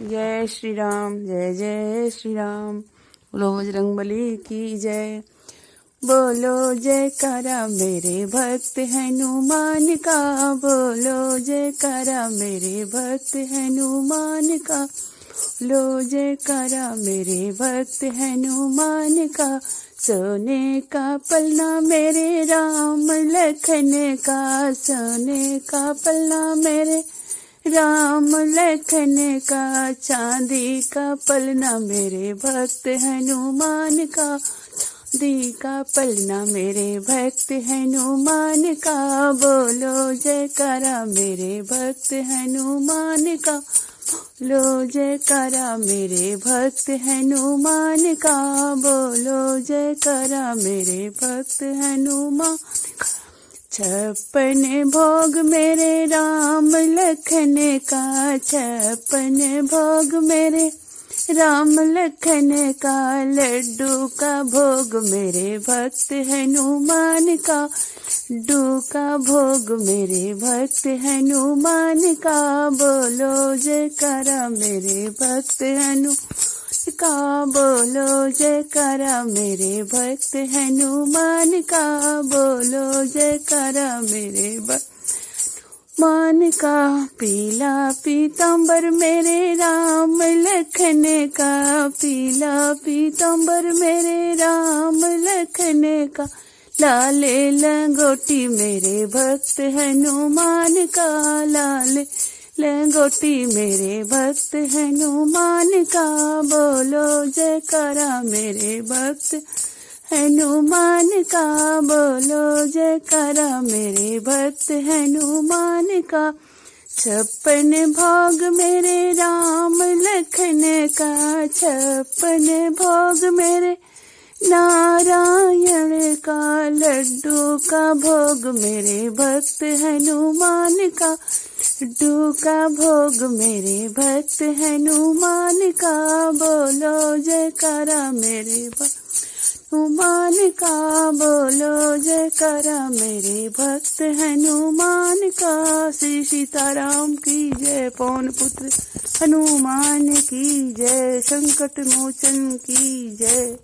जय श्री राम, जय जय श्री राम। बोलो बजरंगबली की जय। बोलो जयकारा मेरे भक्त हनुमान का, बोलो जयकारा मेरे भक्त हनुमान का, बोलो जयकारा मेरे भक्त हनुमान का। सोने का पलना मेरे राम लखन का, सोने का पलना मेरे राम लखन का, चांदी का पलना मेरे भक्त हनुमान का, चांदी का पलना मेरे भक्त हनुमान का। बोलो जयकारा मेरे भक्त हनुमान का, बोलो जयकारा मेरे भक्त हनुमान का, बोलो जयकारा मेरे भक्त हनुमान का। 56 भोग मेरे राम लखन का, 56 भोग मेरे राम लखन का। लड्डू का भोग मेरे भक्त हनुमान का, लड्डू का भोग मेरे भक्त हनुमान का। बोलो जयकारा मेरे भक्त हनुमान का, बोलो जयकारा मेरे भक्त हनुमान का, बोलो जयकारा मेरे भक्त मान का। पीला पीतांबर मेरे राम लखन का, पीला पीतांबर मेरे राम लखन का। लाले लंगोटी मेरे भक्त हनुमान का, लाले लंगोटी मेरे भक्त हनुमान का। बोलो जयकारा मेरे भक्त हनुमान का, बोलो जयकारा मेरे भक्त हनुमान का। 56 भोग मेरे राम लखन का, 56 भोग मेरे नारायण का। लड्डू का भोग मेरे भक्त हनुमान का, लड्डू का भोग मेरे भक्त हनुमान का। बोलो जयकारा मेरे भक्त हनुमान का, बोलो जयकारा मेरे भक्त हनुमान का। श्री सीताराम की जय, पवन पुत्र हनुमान की जय, संकट मोचन की जय।